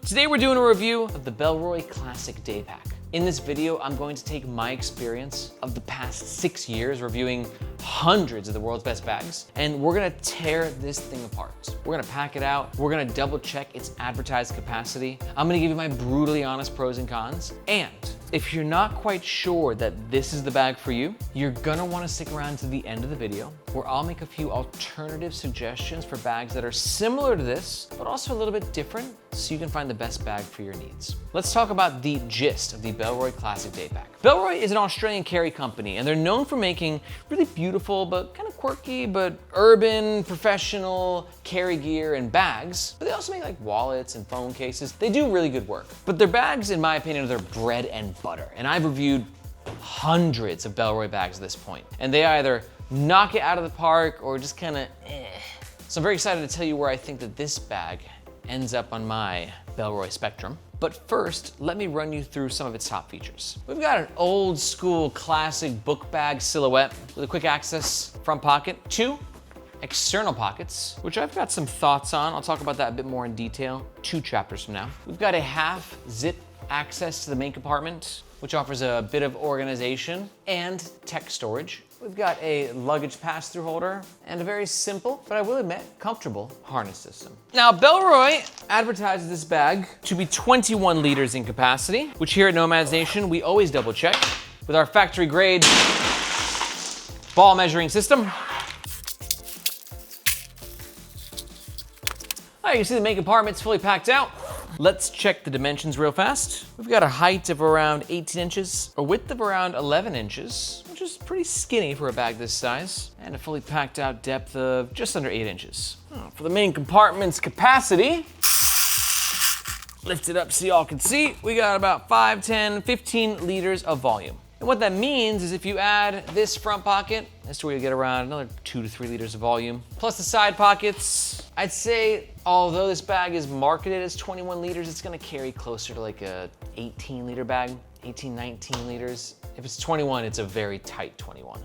Today we're doing a review of the Bellroy Classic Daypack. In this video, I'm going to take my experience of the past 6 years reviewing hundreds of the world's best bags, and we're gonna tear this thing apart. We're gonna pack it out, we're gonna double check its advertised capacity, I'm gonna give you my brutally honest pros and cons, and if you're not quite sure that this is the bag for you, you're gonna wanna stick around to the end of the video, where I'll make a few alternative suggestions for bags that are similar to this, but also a little bit different, so you can find the best bag for your needs. Let's talk about the gist of the Bellroy Classic Daypack. Bellroy is an Australian carry company, and they're known for making really beautiful, but kind of quirky, but urban, professional carry gear and bags. But they also make like wallets and phone cases. They do really good work. But their bags, in my opinion, are their bread and butter. And I've reviewed hundreds of Bellroy bags at this point. And they either knock it out of the park or just kind of eh. So I'm very excited to tell you where I think that this bag ends up on my Bellroy spectrum. But first, let me run you through some of its top features. We've got an old school classic book bag silhouette with a quick access front pocket, 2 external pockets, which I've got some thoughts on. I'll talk about that a bit more in detail 2 chapters from now. We've got a half zip access to the main compartment, which offers a bit of organization and tech storage. We've got a luggage pass-through holder and a very simple, but I will admit, comfortable harness system. Now, Bellroy advertises this bag to be 21 liters in capacity, which here at Nomads Nation, we always double check with our factory grade ball measuring system. All right, you see the main compartment's fully packed out. Let's check the dimensions real fast. We've got a height of around 18 inches, a width of around 11 inches, which is pretty skinny for a bag this size, and a fully packed out depth of just under 8 inches. For the main compartment's capacity, lift it up so y'all can see, we got about 5, 10, 15 liters of volume. And what that means is if you add this front pocket, that's where you get around another 2 to 3 liters of volume. Plus the side pockets, I'd say, although this bag is marketed as 21 liters, it's gonna carry closer to like a 18 liter bag, 18, 19 liters. If it's 21, it's a very tight 21.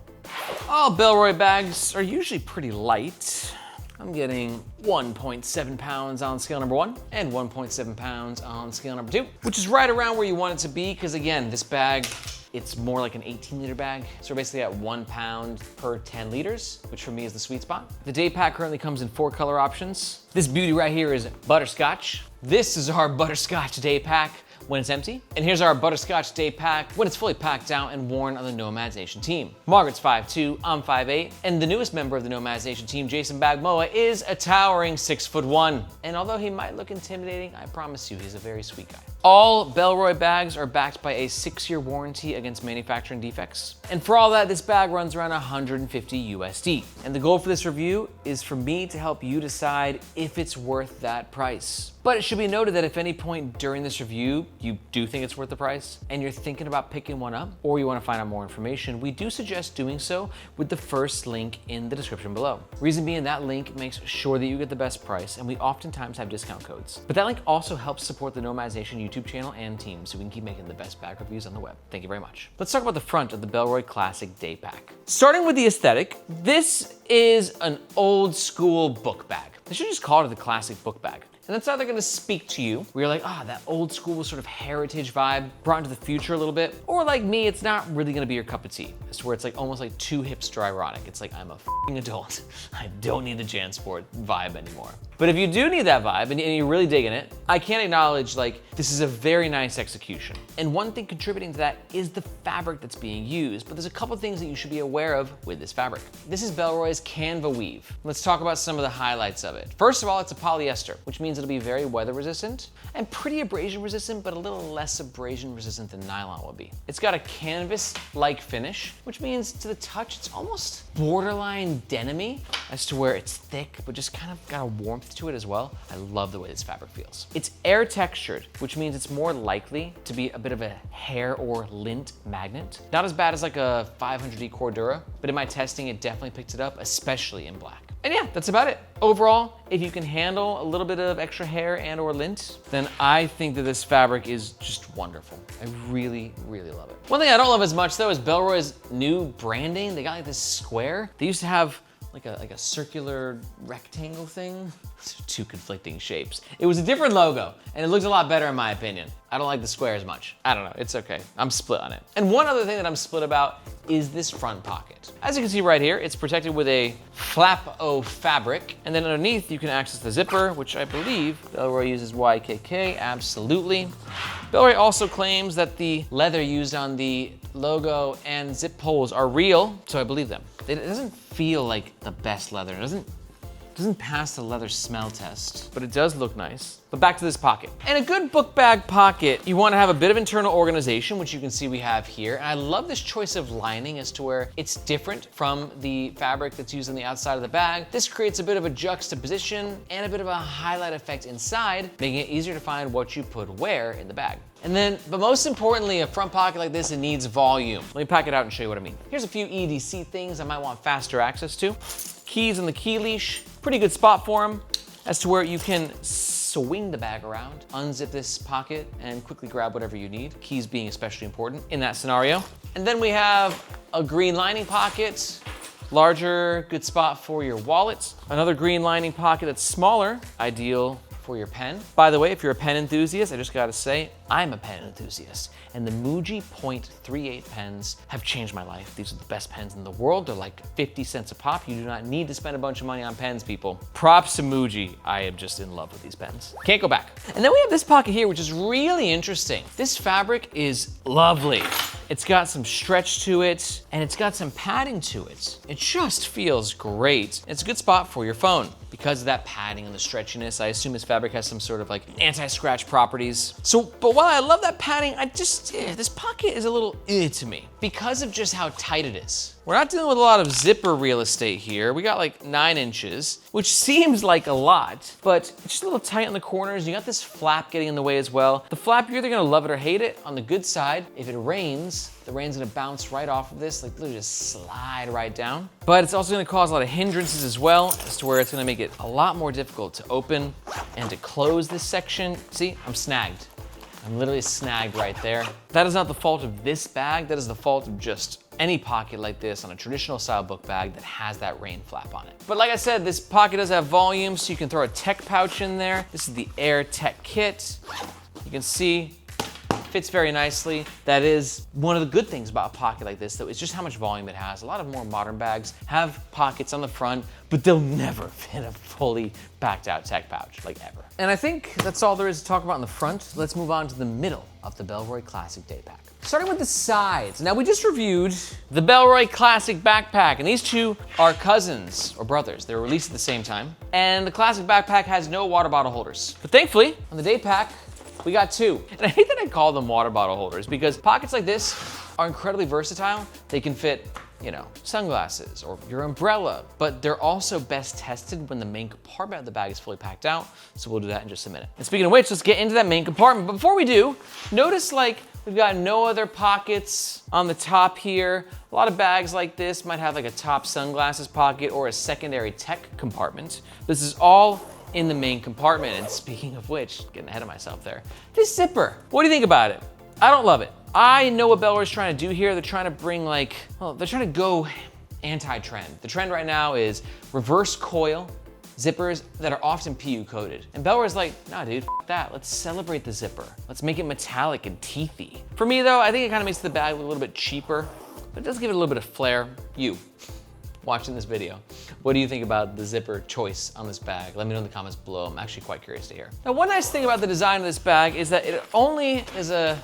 All Bellroy bags are usually pretty light. I'm getting 1.7 pounds on scale number 1 and 1.7 pounds on scale number 2, which is right around where you want it to be, because again, this bag, it's more like an 18 liter bag. So we're basically at 1 pound per 10 liters, which for me is the sweet spot. The Daypack currently comes in 4 color options. This beauty right here is butterscotch. This is our butterscotch Daypack when it's empty. And here's our butterscotch Daypack when it's fully packed out and worn on the Nomads Nation team. Margaret's 5'2", I'm 5'8", and the newest member of the Nomads Nation team, Jason Bagmoa, is a towering 6'1". And although he might look intimidating, I promise you he's a very sweet guy. All Bellroy bags are backed by a 6-year warranty against manufacturing defects. And for all that, this bag runs around 150 USD. And the goal for this review is for me to help you decide if it's worth that price. But it should be noted that if any point during this review you do think it's worth the price and you're thinking about picking one up, or you want to find out more information, we do suggest doing so with the first link in the description below. Reason being, that link makes sure that you get the best price, and we oftentimes have discount codes. But that link also helps support the Nomads Nation YouTube channel and team, so we can keep making the best bag reviews on the web. Thank you very much. Let's talk about the front of the Bellroy Classic Daypack. Starting with the aesthetic, this is an old school book bag. They should just call it the classic book bag. And that's either gonna speak to you, where you're like, that old school sort of heritage vibe brought into the future a little bit. Or like me, it's not really gonna be your cup of tea. It's where it's like almost like too hipster ironic. It's like, I'm a f***ing adult. I don't need the JanSport vibe anymore. But if you do need that vibe and you're really digging it, I can't acknowledge like, this is a very nice execution. And one thing contributing to that is the fabric that's being used, but there's a couple things that you should be aware of with this fabric. This is Bellroy's Canva weave. Let's talk about some of the highlights of it. First of all, it's a polyester, which means it'll be very weather resistant and pretty abrasion resistant, but a little less abrasion resistant than nylon will be. It's got a canvas-like finish, which means to the touch, it's almost borderline denim-y as to where it's thick, but just kind of got a warmth to it as well. I love the way this fabric feels. It's air textured, which means it's more likely to be a bit of a hair or lint magnet. Not as bad as like a 500E Cordura, but in my testing, it definitely picked it up, especially in black. And yeah, that's about it. Overall, if you can handle a little bit of extra hair and or lint, then I think that this fabric is just wonderful. I really, really love it. One thing I don't love as much though is Bellroy's new branding. They got like this square. They used to have like a circular rectangle thing. Two conflicting shapes. It was a different logo, and it looks a lot better in my opinion. I don't like the square as much. I don't know, it's okay. I'm split on it. And one other thing that I'm split about is this front pocket. As you can see right here, it's protected with a flap-o fabric, and then underneath you can access the zipper, which I believe Bellroy uses YKK, absolutely. Bellroy also claims that the leather used on the logo and zip holes are real, so I believe them. It doesn't feel like the best leather. It doesn't pass the leather smell test, but it does look nice. But back to this pocket. In a good book bag pocket, you wanna have a bit of internal organization, which you can see we have here. And I love this choice of lining as to where it's different from the fabric that's used on the outside of the bag. This creates a bit of a juxtaposition and a bit of a highlight effect inside, making it easier to find what you put where in the bag. And then, but most importantly, a front pocket like this, it needs volume. Let me pack it out and show you what I mean. Here's a few EDC things I might want faster access to. Keys on the key leash, pretty good spot for them, as to where you can swing the bag around, unzip this pocket, and quickly grab whatever you need. Keys being especially important in that scenario. And then we have a green lining pocket, larger, good spot for your wallet. Another green lining pocket that's smaller, ideal for your pen. By the way, if you're a pen enthusiast, I just gotta say, I'm a pen enthusiast. And the Muji .38 pens have changed my life. These are the best pens in the world. They're like 50 cents a pop. You do not need to spend a bunch of money on pens, people. Props to Muji. I am just in love with these pens. Can't go back. And then we have this pocket here, which is really interesting. This fabric is lovely. It's got some stretch to it, and it's got some padding to it. It just feels great. It's a good spot for your phone. Because of that padding and the stretchiness, I assume this fabric has some sort of like anti-scratch properties. So, but while I love that padding, this pocket is a little to me because of just how tight it is. We're not dealing with a lot of zipper real estate here. We got like 9 inches, which seems like a lot, but it's just a little tight on the corners. You got this flap getting in the way as well. The flap, you're either gonna love it or hate it. On the good side, if it rains, the rain's gonna bounce right off of this, like literally just slide right down. But it's also gonna cause a lot of hindrances as well, as to where it's gonna make it a lot more difficult to open and to close this section. See, I'm snagged. I'm literally snagged right there. That is not the fault of this bag. That is the fault of just any pocket like this on a traditional style book bag that has that rain flap on it. But like I said, this pocket does have volume, so you can throw a tech pouch in there. This is the Air Tech Kit. You can see fits very nicely. That is one of the good things about a pocket like this, though, is just how much volume it has. A lot of more modern bags have pockets on the front, but they'll never fit a fully packed out tech pouch, like ever. And I think that's all there is to talk about in the front. Let's move on to the middle of the Bellroy Classic Daypack. Starting with the sides. Now we just reviewed the Bellroy Classic Backpack, and these two are cousins or brothers. They were released at the same time. And the Classic Backpack has no water bottle holders. But thankfully, on the Daypack, we got 2. And I hate that I call them water bottle holders because pockets like this are incredibly versatile. They can fit, you know, sunglasses or your umbrella, but they're also best tested when the main compartment of the bag is fully packed out. So we'll do that in just a minute. And speaking of which, let's get into that main compartment. But before we do, notice like we've got no other pockets on the top here. A lot of bags like this might have like a top sunglasses pocket or a secondary tech compartment. This is all in the main compartment. And speaking of which, getting ahead of myself there, this zipper, what do you think about it? I don't love it. I know what Bellroy's trying to do here. They're trying to bring like, well, they're trying to go anti-trend. The trend right now is reverse coil zippers that are often PU coated. And Bellroy's like, nah dude, f that. Let's celebrate the zipper. Let's make it metallic and teethy. For me though, I think it kind of makes the bag look a little bit cheaper, but it does give it a little bit of flair. You, watching this video, what do you think about the zipper choice on this bag? Let me know in the comments below. I'm actually quite curious to hear. Now, one nice thing about the design of this bag is that it only is a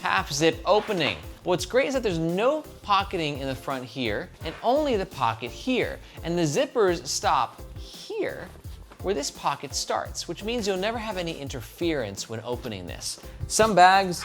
half zip opening. What's great is that there's no pocketing in the front here and only the pocket here. And the zippers stop here where this pocket starts, which means you'll never have any interference when opening this. Some bags,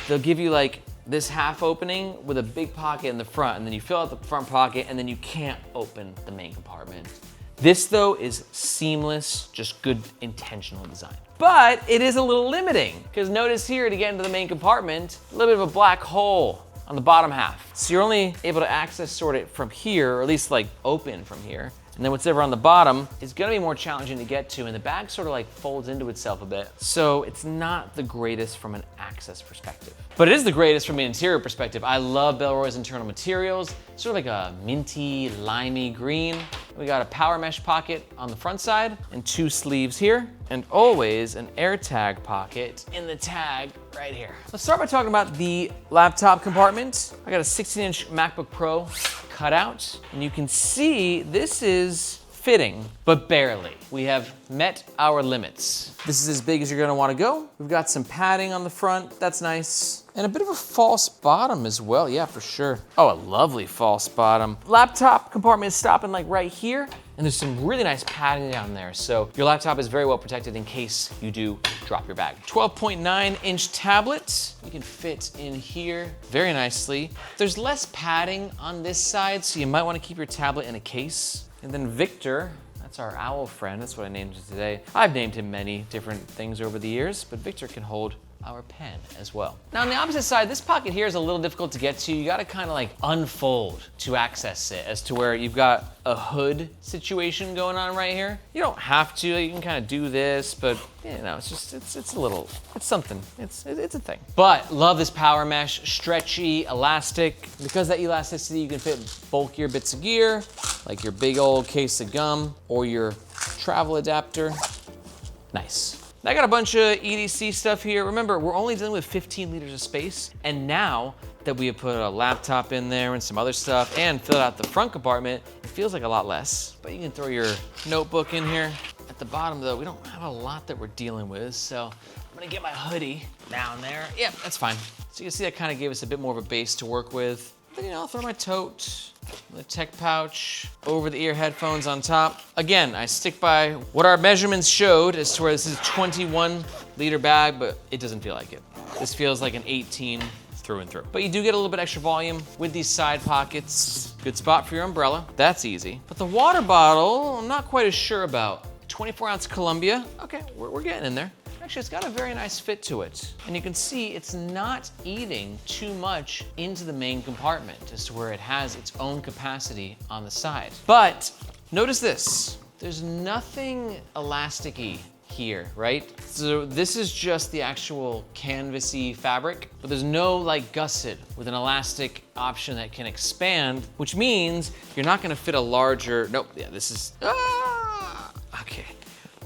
they'll give you like this half opening with a big pocket in the front, and then you fill out the front pocket and then you can't open the main compartment. This though is seamless, just good intentional design. But it is a little limiting, because notice here to get into the main compartment, a little bit of a black hole on the bottom half. So you're only able to access sort it from here, or at least like open from here. And then whatever on the bottom is gonna be more challenging to get to, and the bag sort of like folds into itself a bit. So it's not the greatest from an access perspective. But it is the greatest from an interior perspective. I love Bellroy's internal materials, sort of like a minty, limey green. We got a power mesh pocket on the front side and 2 sleeves here, and always an AirTag pocket in the tag right here. Let's start by talking about the laptop compartment. I got a 16-inch MacBook Pro cut out, and you can see this is fitting, but barely. We have met our limits. This is as big as you're gonna wanna go. We've got some padding on the front, that's nice. And a bit of a false bottom as well, yeah, for sure. Oh, a lovely false bottom. Laptop compartment is stopping like right here, and there's some really nice padding down there, so your laptop is very well protected in case you do drop your bag. 12.9-inch tablet. You can fit in here very nicely. There's less padding on this side, so you might wanna keep your tablet in a case. And then Victor, that's our owl friend, that's what I named him today. I've named him many different things over the years, but Victor can hold our pen as well. Now on the opposite side, this pocket here is a little difficult to get to. You gotta kind of like unfold to access it, as to where you've got a hood situation going on right here. You don't have to, you can kind of do this, but you know, it's just, it's a little, it's something, it's a thing. But love this power mesh, stretchy, elastic. Because of that elasticity, you can fit bulkier bits of gear, like your big old case of gum or your travel adapter. Nice. I got a bunch of EDC stuff here. Remember, we're only dealing with 15 liters of space, and now that we have put a laptop in there and some other stuff and filled out the front compartment, it feels like a lot less. But you can throw your notebook in here. At the bottom though, we don't have a lot that we're dealing with, so I'm gonna get my hoodie down there. Yep, that's fine. So you can see that kind of gave us a bit more of a base to work with. Then, you know, I'll throw my tote, the tech pouch, over-the-ear headphones on top. Again, I stick by what our measurements showed as to where this is a 21-liter bag, but it doesn't feel like it. This feels like an 18 through and through. But you do get a little bit extra volume with these side pockets. Good spot for your umbrella, that's easy. But the water bottle, I'm not quite as sure about. 24-ounce Columbia, okay, we're getting in there. Actually, it's got a very nice fit to it. And you can see it's not eating too much into the main compartment as to where it has its own capacity on the side. But notice this, there's nothing elasticy here, right? So this is just the actual canvasy fabric, but there's no like gusset with an elastic option that can expand, which means you're not gonna fit a larger, nope, yeah, this is, okay.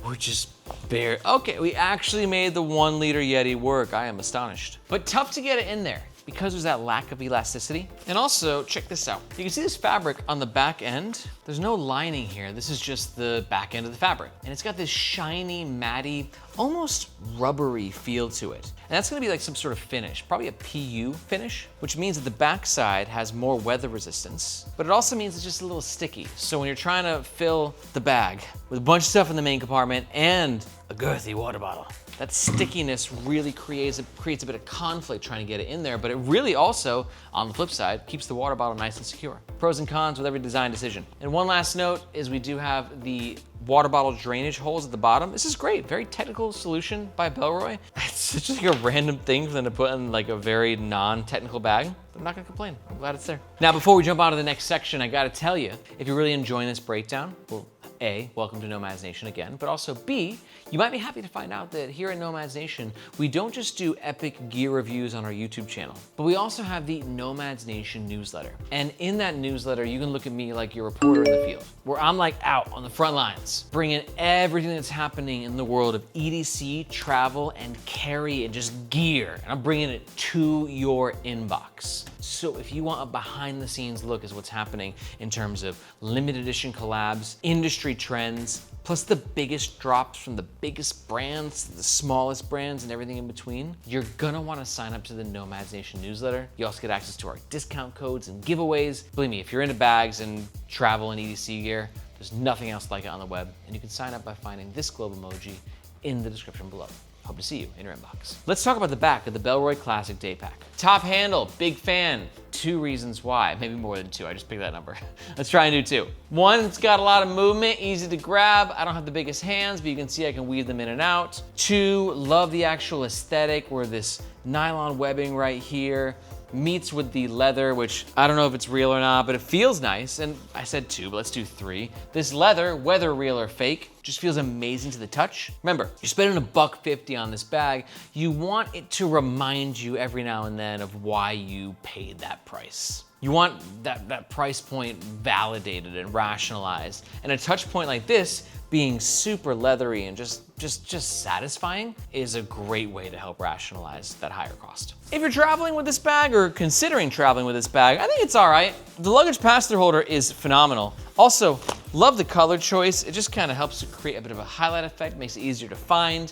We're just bare. Okay, we actually made the 1-liter Yeti work. I am astonished. But tough to get it in there because there's that lack of elasticity. And also, check this out. You can see this fabric on the back end. There's no lining here. This is just the back end of the fabric. And it's got this shiny, matty, almost rubbery feel to it. And that's gonna be like some sort of finish, probably a PU finish, which means that the backside has more weather resistance, but it also means it's just a little sticky. So when you're trying to fill the bag with a bunch of stuff in the main compartment and a girthy water bottle, that stickiness really creates a bit of conflict trying to get it in there, but it really also, on the flip side, keeps the water bottle nice and secure. Pros and cons with every design decision. And one last note is we do have the water bottle drainage holes at the bottom. This is great, very technical solution by Bellroy. It's just like a random thing for them to put in like a very non-technical bag. I'm not gonna complain, I'm glad it's there. Now before we jump on to the next section, I gotta tell you, if you're really enjoying this breakdown, well, A, welcome to Nomads Nation again, but also B, you might be happy to find out that here at Nomads Nation, we don't just do epic gear reviews on our YouTube channel, but we also have the Nomads Nation newsletter. And in that newsletter, you can look at me like you're a reporter in the field, where I'm like out on the front lines, bringing everything that's happening in the world of EDC, travel, and carry, and just gear. And I'm bringing it to your inbox. So if you want a behind the scenes look at what's happening in terms of limited edition collabs, industry trends, plus the biggest drops from the biggest brands to the smallest brands and everything in between, you're gonna wanna sign up to the Nomads Nation newsletter. You also get access to our discount codes and giveaways. Believe me, if you're into bags and travel and EDC gear, there's nothing else like it on the web. And you can sign up by finding this globe emoji in the description below. Hope to see you in your inbox. Let's talk about the back of the Bellroy Classic Daypack. Top handle, big fan. 2 reasons why, maybe more than 2, I just picked that number. Let's try and do 2. 1, it's got a lot of movement, easy to grab. I don't have the biggest hands, but you can see I can weave them in and out. 2, love the actual aesthetic where this nylon webbing right here meets with the leather, which I don't know if it's real or not, but it feels nice. And I said 2, but let's do 3. This leather, whether real or fake, just feels amazing to the touch. Remember, you're spending $1.50 on this bag. You want it to remind you every now and then of why you paid that price. You want that price point validated and rationalized. And a touch point like this, being super leathery and just satisfying, is a great way to help rationalize that higher cost. If you're traveling with this bag or considering traveling with this bag, I think it's all right. The luggage pass-through holder is phenomenal. Also, love the color choice. It just kind of helps to create a bit of a highlight effect, makes it easier to find.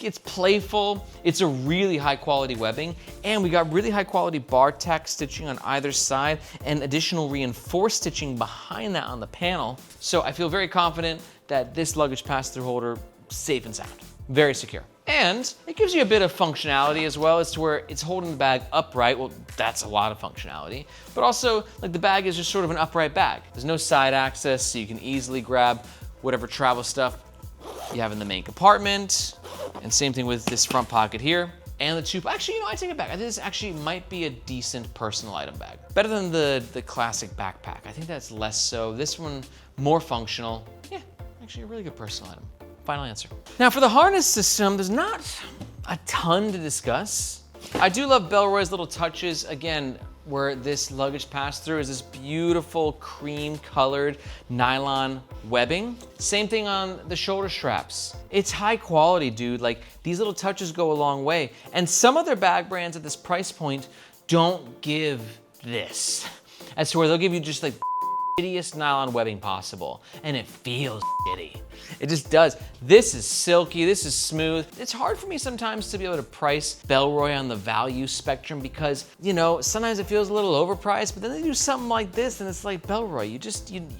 It's playful, it's a really high quality webbing, and we got really high quality bar tack stitching on either side and additional reinforced stitching behind that on the panel. So I feel very confident that this luggage pass-through holder is safe and sound, very secure. And it gives you a bit of functionality as well, as to where it's holding the bag upright. Well, that's a lot of functionality, but also like the bag is just sort of an upright bag. There's no side access, so you can easily grab whatever travel stuff you have in the main compartment. And same thing with this front pocket here. And the 2, actually, I take it back. I think this actually might be a decent personal item bag. Better than the classic backpack. I think that's less so. This one, more functional. Yeah, actually a really good personal item. Final answer. Now for the harness system, there's not a ton to discuss. I do love Bellroy's little touches. Again, where this luggage pass-through is this beautiful cream colored nylon webbing. Same thing on the shoulder straps. It's high quality, dude. Like, these little touches go a long way. And some other bag brands at this price point don't give this. As to where they'll give you just like shittiest nylon webbing possible, and it feels shitty. It just does. This is silky, this is smooth. It's hard for me sometimes to be able to price Bellroy on the value spectrum because, sometimes it feels a little overpriced, but then they do something like this and it's like, Bellroy,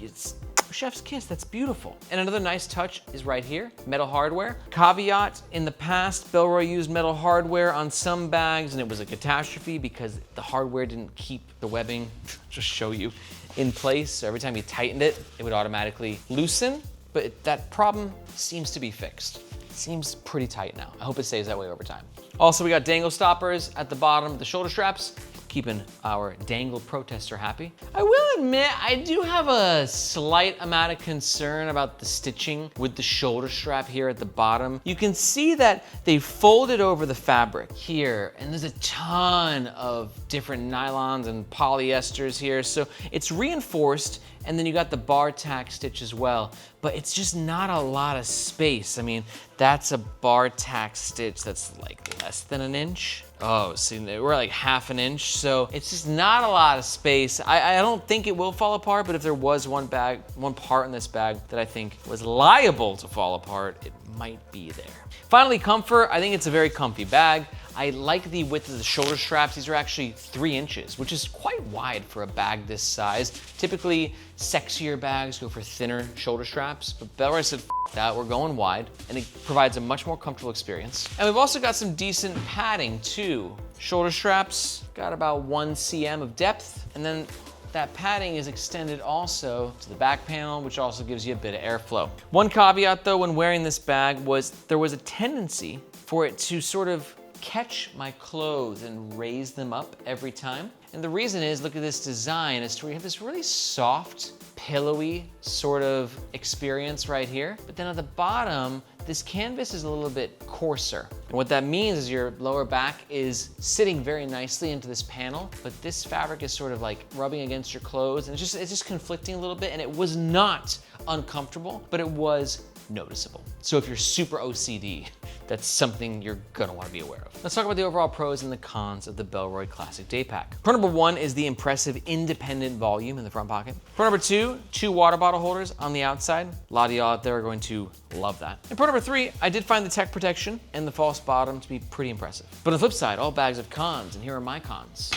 it's chef's kiss, that's beautiful. And another nice touch is right here, metal hardware. Caveat, in the past, Bellroy used metal hardware on some bags and it was a catastrophe because the hardware didn't keep the webbing, just show you, in place. So every time you tightened it, it would automatically loosen, but that problem seems to be fixed. It seems pretty tight now. I hope it stays that way over time. Also, we got dangle stoppers at the bottom of the shoulder straps, keeping our dangle protester happy. I will admit, I do have a slight amount of concern about the stitching with the shoulder strap here at the bottom. You can see that they folded over the fabric here, and there's a ton of different nylons and polyesters here, so it's reinforced, and then you got the bar tack stitch as well, but it's just not a lot of space. I mean, that's a bar tack stitch that's like less than an inch. Oh, see, we're like half an inch, so it's just not a lot of space. I don't think it will fall apart, but if there was one part in this bag that I think was liable to fall apart, it might be there. Finally, comfort. I think it's a very comfy bag. I like the width of the shoulder straps. These are actually 3 inches, which is quite wide for a bag this size. Typically, sexier bags go for thinner shoulder straps, but Bellroy said, F that, we're going wide, and it provides a much more comfortable experience. And we've also got some decent padding too. Shoulder straps got about 1 cm of depth, and then that padding is extended also to the back panel, which also gives you a bit of airflow. One caveat though when wearing this bag was there was a tendency for it to sort of catch my clothes and raise them up every time. And the reason is, look at this design, is where you have this really soft, pillowy sort of experience right here. But then at the bottom, this canvas is a little bit coarser. And what that means is your lower back is sitting very nicely into this panel, but this fabric is sort of like rubbing against your clothes, and it's just conflicting a little bit, and it was not uncomfortable, but it was noticeable. So if you're super OCD, that's something you're gonna wanna be aware of. Let's talk about the overall pros and the cons of the Bellroy Classic Daypack. Pro number 1 is the impressive independent volume in the front pocket. Pro number 2, 2 water bottle holders on the outside. A lot of y'all out there are going to love that. And pro number 3, I did find the tech protection and the false bottom to be pretty impressive. But on the flip side, all bags have cons, and here are my cons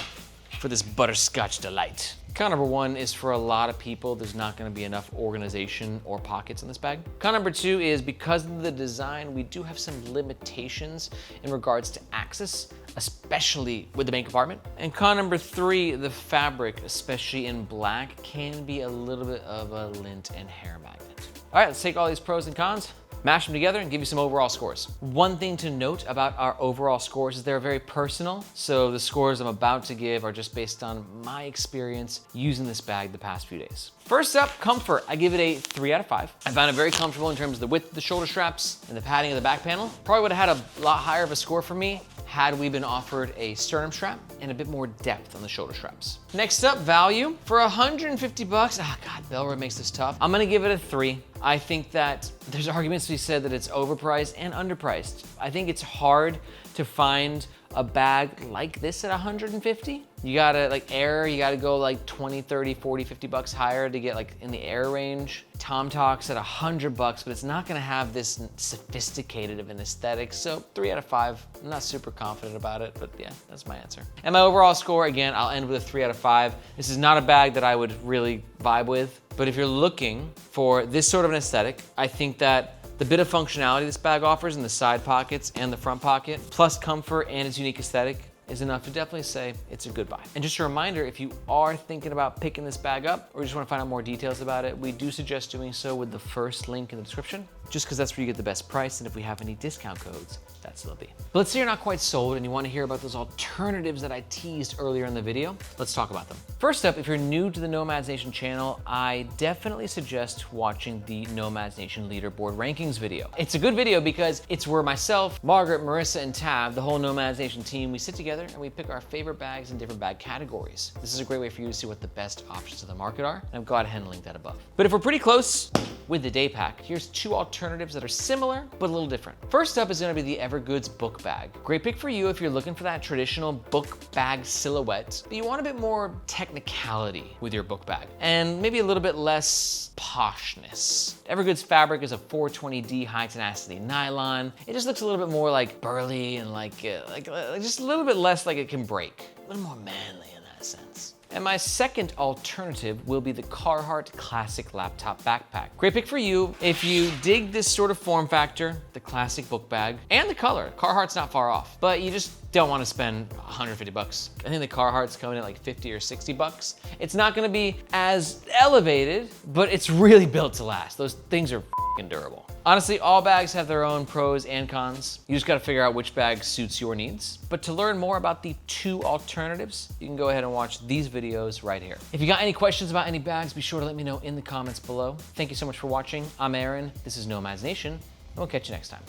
for this butterscotch delight. Con number 1 is for a lot of people, there's not gonna be enough organization or pockets in this bag. Con number 2 is because of the design, we do have some limitations in regards to access, especially with the main compartment. And con number 3, the fabric, especially in black, can be a little bit of a lint and hair magnet. All right, let's take all these pros and cons, mash them together and give you some overall scores. One thing to note about our overall scores is they're very personal. So the scores I'm about to give are just based on my experience using this bag the past few days. First up, comfort. I give it a 3 out of 5. I found it very comfortable in terms of the width of the shoulder straps and the padding of the back panel. Probably would have had a lot higher of a score for me had we been offered a sternum strap and a bit more depth on the shoulder straps. Next up, value. For 150 bucks, God, Bellroy makes this tough. I'm gonna give it a 3. I think that there's arguments to be said that it's overpriced and underpriced. I think it's hard to find a bag like this at 150. You gotta, like Air, you gotta go like 20, 30, 40, 50 bucks higher to get like in the Air range. Tom Talk's at 100 bucks, but it's not gonna have this sophisticated of an aesthetic. So 3 out of 5, I'm not super confident about it, but yeah, that's my answer. And my overall score, again, I'll end with a 3 out of 5. This is not a bag that I would really vibe with, but if you're looking for this sort of an aesthetic, I think that the bit of functionality this bag offers in the side pockets and the front pocket, plus comfort and its unique aesthetic, is enough to definitely say it's a good buy. And just a reminder, if you are thinking about picking this bag up or just want to find out more details about it, we do suggest doing so with the first link in the description, just because that's where you get the best price, and if we have any discount codes, that's what they'll be. But let's say you're not quite sold and you want to hear about those alternatives that I teased earlier in the video. Let's talk about them. First up, if you're new to the Nomads Nation channel, I definitely suggest watching the Nomads Nation leaderboard rankings video. It's a good video because it's where myself, Margaret, Marissa, and Tav, the whole Nomads Nation team, we sit together and we pick our favorite bags in different bag categories. This is a great way for you to see what the best options of the market are, and I've got ahead and linked that above. But if we're pretty close with the Daypack, here's 2 alternatives that are similar, but a little different. First up is gonna be the Evergoods book bag. Great pick for you if you're looking for that traditional book bag silhouette, but you want a bit more technicality with your book bag, and maybe a little bit less poshness. Evergoods fabric is a 420D high tenacity nylon. It just looks a little bit more like burly and like just a little bit less like it can break. A little more manly in that sense. And my second alternative will be the Carhartt Classic Laptop Backpack. Great pick for you if you dig this sort of form factor, the classic book bag, and the color. Carhartt's not far off, but you just don't want to spend 150 bucks. I think the Carhartt's coming at like 50 or 60 bucks. It's not gonna be as elevated, but it's really built to last. Those things are f***ing durable. Honestly, all bags have their own pros and cons. You just gotta figure out which bag suits your needs. But to learn more about the 2 alternatives, you can go ahead and watch these videos right here. If you got any questions about any bags, be sure to let me know in the comments below. Thank you so much for watching. I'm Aaron, this is Nomads Nation, and we'll catch you next time.